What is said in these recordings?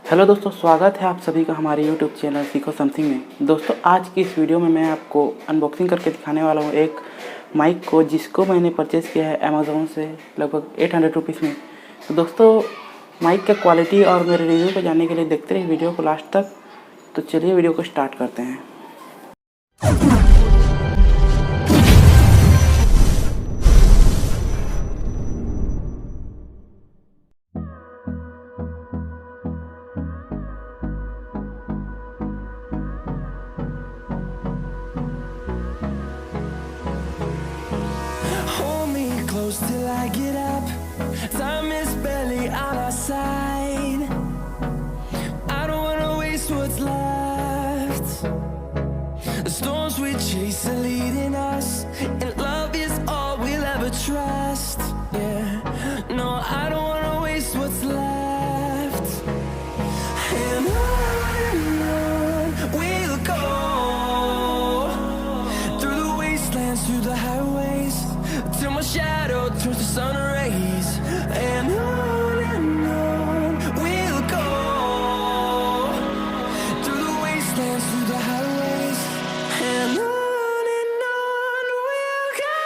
Hello दोस्तों, स्वागत है आप सभी का हमारे यूट्यूब चैनल सीखो समथिंग में। दोस्तों आज की इस वीडियो में मैं आपको अनबॉक्सिंग करके दिखाने वाला हूँ एक माइक को, जिसको मैंने परचेज़ किया है अमेज़ोन से लगभग 800 रुपीज़ में। तो दोस्तों माइक का क्वालिटी और मेरे रिव्यू को जानने के लिए देखते रहिए वीडियो को लास्ट तक। तो चलिए वीडियो को स्टार्ट करते हैं। Close till I get up. Time is barely on our side. I don't wanna waste what's left. The storms we chase are leading us, and love is all we'll ever trust. Yeah, no, I don't wanna waste what's left. And on we'll go, through the wastelands, through the highways, till my shadow turns to sun rays. And on we'll go, through the wastelands, through the highways. And on we'll go.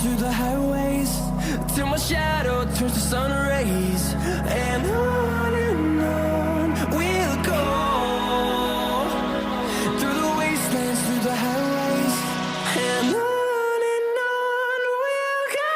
Through the highways, till my shadow turns to sun rays. And on we'll go, through the wastelands, through the highways. And on we'll go.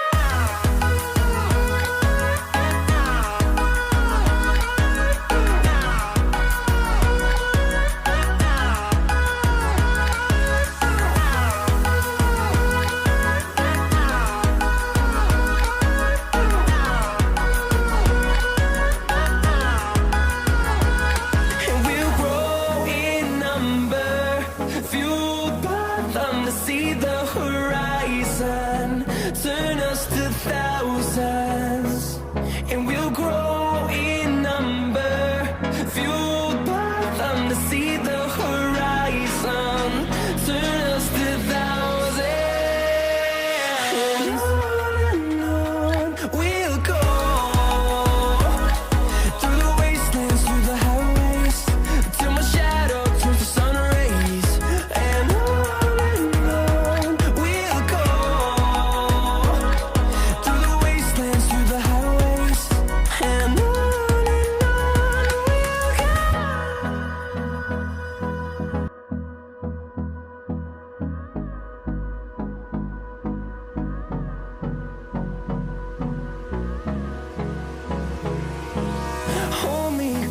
See the horizon, turn us to thousands, and we'll grow in number, fueled by them to see the horizon, turn us to thousands. And on we'll go, through the wastelands, through the highways, till my shadow turns to sun rays. And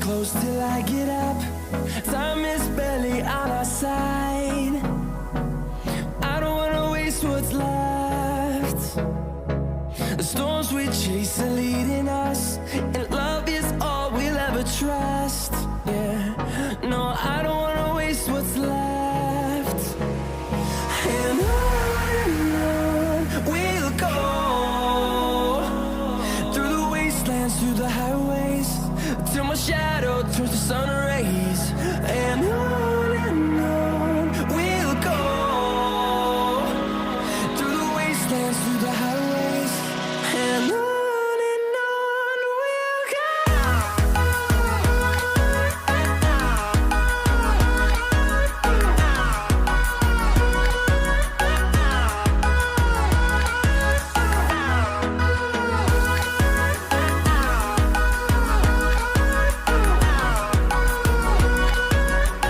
close till I get up. Time is barely on our side. I don't wanna waste what's left. The storms we chase are leading